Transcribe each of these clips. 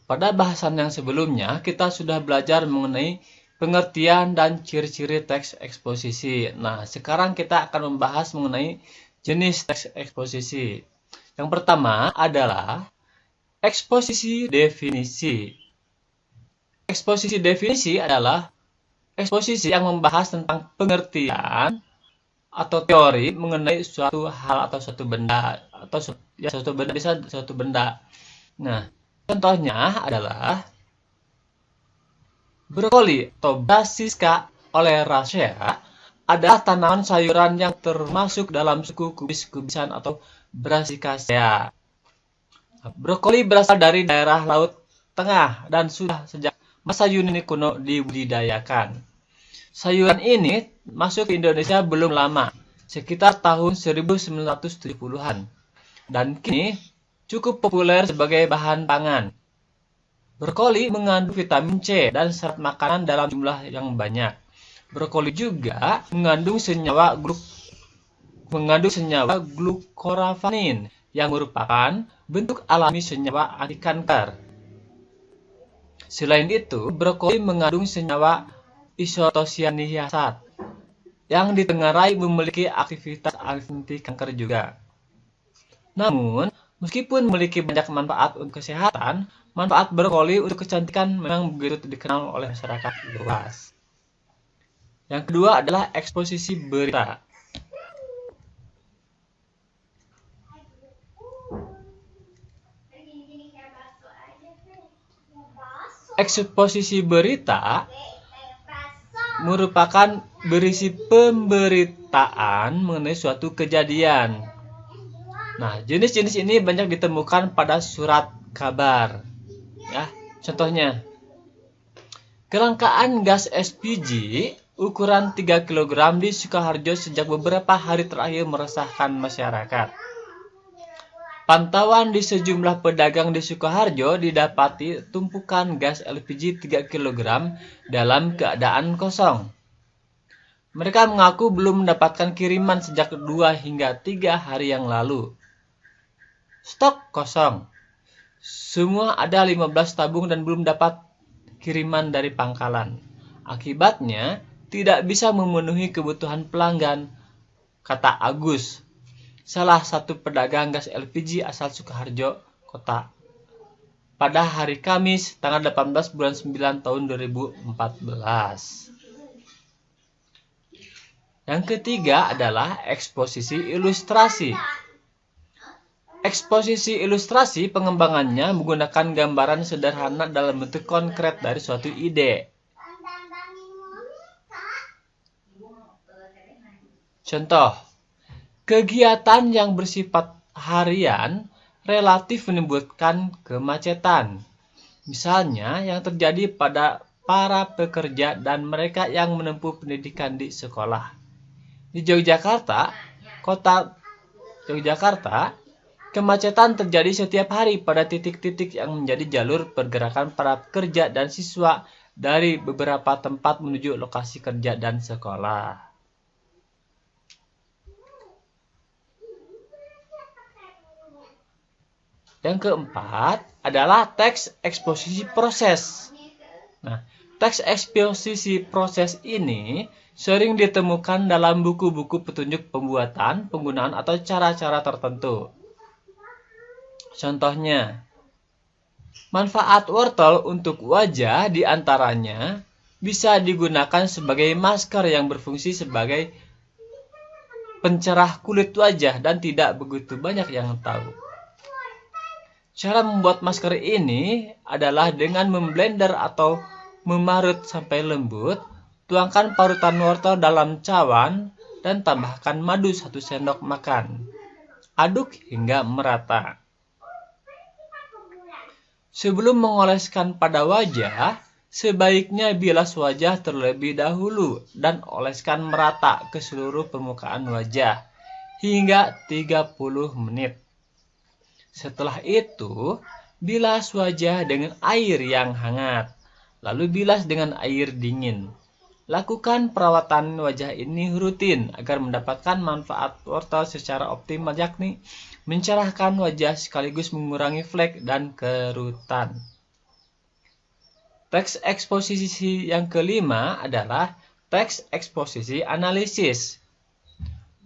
Pada bahasan yang sebelumnya, kita sudah belajar mengenai pengertian dan ciri-ciri teks eksposisi. Nah, sekarang kita akan membahas mengenai jenis teks eksposisi. Yang pertama adalah eksposisi definisi. Eksposisi definisi adalah eksposisi yang membahas tentang pengertian atau teori mengenai suatu hal atau suatu benda atau suatu benda bisa suatu benda. Nah, contohnya adalah brokoli atau brassica oleracea adalah tanaman sayuran yang termasuk dalam suku kubis-kubisan atau Brassicaceae. Brokoli berasal dari daerah Laut Tengah dan sudah sejak masa Yunani kuno dibudidayakan. Sayuran ini masuk ke Indonesia belum lama, sekitar tahun 1970-an, dan kini cukup populer sebagai bahan pangan. Brokoli mengandung vitamin C dan serat makanan dalam jumlah yang banyak. Brokoli juga mengandung senyawa glukoraphanin yang merupakan bentuk alami senyawa anti kanker. Selain itu, brokoli mengandung senyawa isotosianiasat yang ditengarai memiliki aktivitas anti kanker juga. Namun, meskipun memiliki banyak manfaat untuk kesehatan, manfaat brokoli untuk kecantikan memang begitu dikenal oleh masyarakat luas. Yang kedua adalah eksposisi berita. Eksposisi berita merupakan berisi pemberitaan mengenai suatu kejadian. Nah, jenis-jenis ini banyak ditemukan pada surat kabar. Ya, contohnya, kelangkaan gas LPG ukuran 3 kg di Sukoharjo sejak beberapa hari terakhir meresahkan masyarakat. Pantauan di sejumlah pedagang di Sukoharjo didapati tumpukan gas LPG 3 kg dalam keadaan kosong. Mereka mengaku belum mendapatkan kiriman sejak 2 hingga 3 hari yang lalu. Stok kosong. Semua ada 15 tabung dan belum dapat kiriman dari pangkalan. Akibatnya, tidak bisa memenuhi kebutuhan pelanggan, kata Agus, salah satu pedagang gas LPG asal Sukoharjo, Kota, pada hari Kamis, tanggal 18 bulan 9 tahun 2014. Yang ketiga adalah eksposisi ilustrasi. Eksposisi ilustrasi pengembangannya menggunakan gambaran sederhana dalam bentuk konkret dari suatu ide. Contoh, kegiatan yang bersifat harian relatif menimbulkan kemacetan. Misalnya yang terjadi pada para pekerja dan mereka yang menempuh pendidikan di sekolah. Di Yogyakarta, kota Yogyakarta, kemacetan terjadi setiap hari pada titik-titik yang menjadi jalur pergerakan para pekerja dan siswa dari beberapa tempat menuju lokasi kerja dan sekolah. Yang keempat adalah teks eksposisi proses. Nah, teks eksposisi proses ini sering ditemukan dalam buku-buku petunjuk pembuatan, penggunaan, atau cara-cara tertentu. Contohnya, manfaat wortel untuk wajah diantaranya bisa digunakan sebagai masker yang berfungsi sebagai pencerah kulit wajah dan tidak begitu banyak yang tahu. Cara membuat masker ini adalah dengan memblender atau memarut sampai lembut. Tuangkan parutan wortel dalam cawan dan tambahkan madu 1 sendok makan. Aduk hingga merata. Sebelum mengoleskan pada wajah, sebaiknya bilas wajah terlebih dahulu dan oleskan merata ke seluruh permukaan wajah hingga 30 menit. Setelah itu, bilas wajah dengan air yang hangat, lalu bilas dengan air dingin. Lakukan perawatan wajah ini rutin agar mendapatkan manfaat wortel secara optimal, yakni mencerahkan wajah sekaligus mengurangi flek dan kerutan. Teks eksposisi yang kelima adalah teks eksposisi analisis.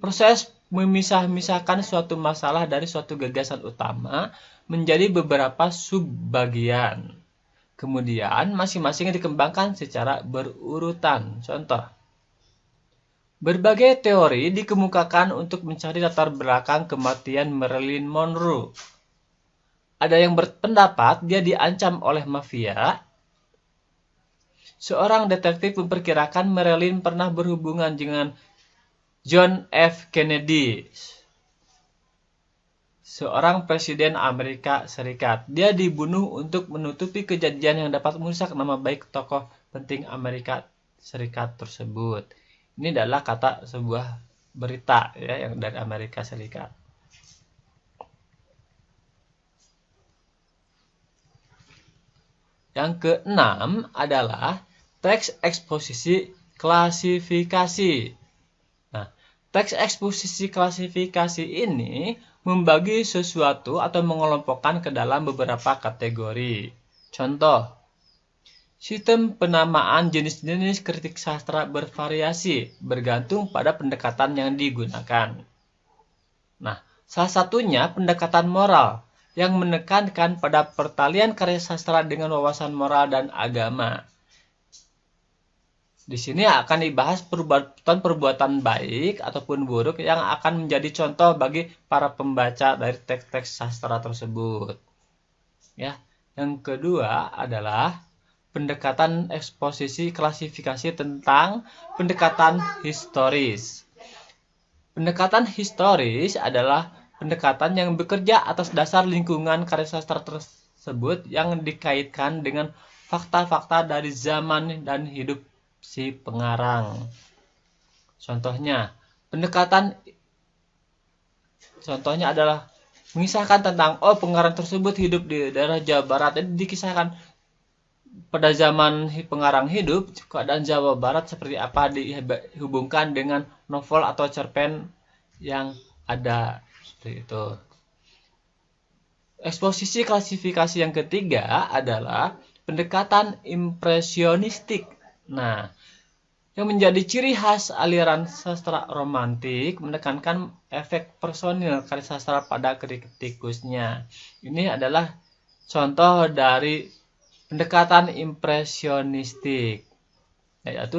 Proses memisah-misahkan suatu masalah dari suatu gagasan utama menjadi beberapa subbagian. Kemudian masing-masing dikembangkan secara berurutan. Contoh, berbagai teori dikemukakan untuk mencari latar belakang kematian Marilyn Monroe. Ada yang berpendapat dia diancam oleh mafia. Seorang detektif memperkirakan Marilyn pernah berhubungan dengan John F. Kennedy, seorang presiden Amerika Serikat. Dia dibunuh untuk menutupi kejadian yang dapat merusak nama baik tokoh penting Amerika Serikat tersebut. Ini adalah kata sebuah berita ya, yang dari Amerika Serikat. Yang keenam adalah teks eksposisi klasifikasi. Nah, teks eksposisi klasifikasi ini membagi sesuatu atau mengelompokkan ke dalam beberapa kategori. Contoh, sistem penamaan jenis-jenis kritik sastra bervariasi bergantung pada pendekatan yang digunakan. Nah, salah satunya pendekatan moral yang menekankan pada pertalian karya sastra dengan wawasan moral dan agama. Di sini akan dibahas perbuatan baik ataupun buruk yang akan menjadi contoh bagi para pembaca dari teks-teks sastra tersebut. Ya, yang kedua adalah pendekatan eksposisi klasifikasi tentang pendekatan historis. Pendekatan historis adalah pendekatan yang bekerja atas dasar lingkungan karya sastra tersebut yang dikaitkan dengan fakta-fakta dari zaman dan hidup si pengarang. Contohnya adalah mengisahkan tentang pengarang tersebut hidup di daerah Jawa Barat. Jadi dikisahkan pada zaman pengarang hidup, keadaan Jawa Barat seperti apa, dihubungkan dengan novel atau cerpen yang ada seperti itu. Eksposisi klasifikasi yang ketiga adalah pendekatan impresionistik. Nah, yang menjadi ciri khas aliran sastra romantik menekankan efek personil karya sastra pada kritikusnya. Ini adalah contoh dari pendekatan impresionistik. Itu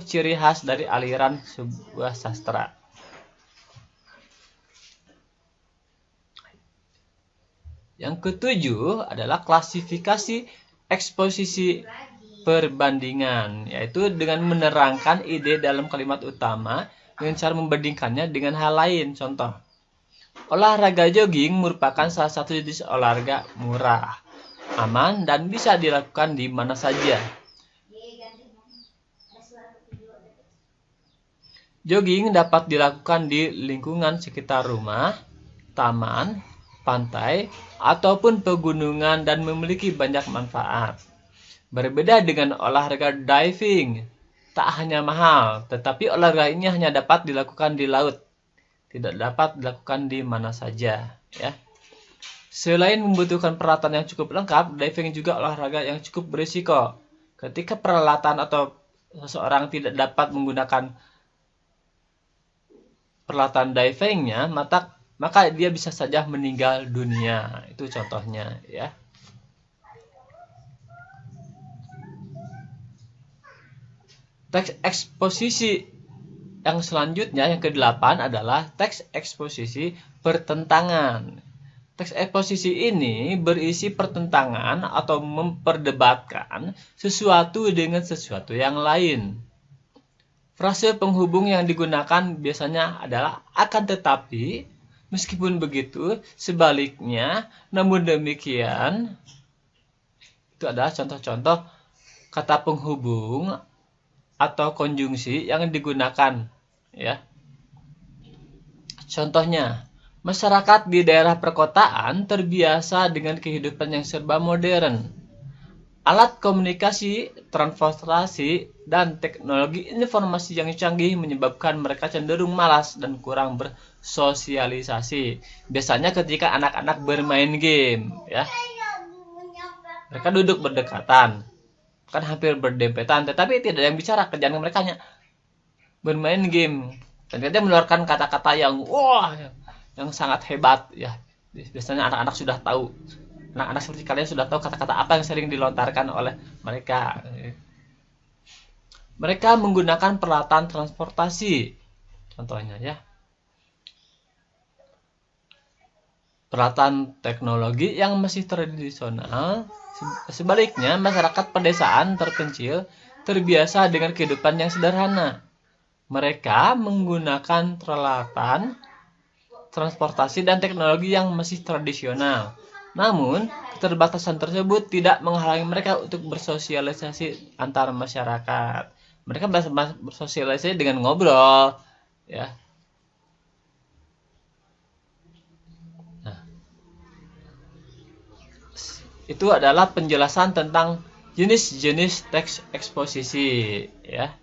ciri khas dari aliran sebuah sastra. Yang ketujuh adalah klasifikasi eksposisi perbandingan, yaitu dengan menerangkan ide dalam kalimat utama dengan cara membandingkannya dengan hal lain. Contoh, olahraga jogging merupakan salah satu jenis olahraga murah, aman, dan bisa dilakukan di mana saja. Jogging dapat dilakukan di lingkungan sekitar rumah, taman, pantai, ataupun pegunungan dan memiliki banyak manfaat. Berbeda dengan olahraga diving, tak hanya mahal, tetapi olahraga ini hanya dapat dilakukan di laut, tidak dapat dilakukan di mana saja. Ya. Selain membutuhkan peralatan yang cukup lengkap, diving juga olahraga yang cukup berisiko. Ketika peralatan atau seseorang tidak dapat menggunakan peralatan divingnya, maka dia bisa saja meninggal dunia. Itu contohnya, ya. Teks eksposisi yang selanjutnya, yang ke-8 adalah teks eksposisi pertentangan. Teks eksposisi ini berisi pertentangan atau memperdebatkan sesuatu dengan sesuatu yang lain. Frase penghubung yang digunakan biasanya adalah akan tetapi, meskipun begitu, sebaliknya, namun demikian. Itu adalah contoh-contoh kata penghubung atau konjungsi yang digunakan, ya. Contohnya, masyarakat di daerah perkotaan terbiasa dengan kehidupan yang serba modern. Alat komunikasi, transportasi, dan teknologi informasi yang canggih menyebabkan mereka cenderung malas dan kurang bersosialisasi. Biasanya ketika anak-anak bermain game, ya. Mereka duduk berdekatan, kan hampir berdempetan, tetapi tidak ada yang bicara. Kerjaan mereka hanya bermain game. Dan dia mengeluarkan kata-kata yang wah, yang sangat hebat ya. Biasanya anak-anak sudah tahu. Anak-anak seperti kalian sudah tahu kata-kata apa yang sering dilontarkan oleh mereka. Mereka menggunakan peralatan transportasi. Contohnya ya. Peralatan teknologi yang masih tradisional. Sebaliknya, masyarakat pedesaan terpencil terbiasa dengan kehidupan yang sederhana. Mereka menggunakan peralatan transportasi dan teknologi yang masih tradisional. Namun, keterbatasan tersebut tidak menghalangi mereka untuk bersosialisasi antar masyarakat. Mereka bersosialisasi dengan ngobrol, ya. Nah, itu adalah penjelasan tentang jenis-jenis teks eksposisi, ya.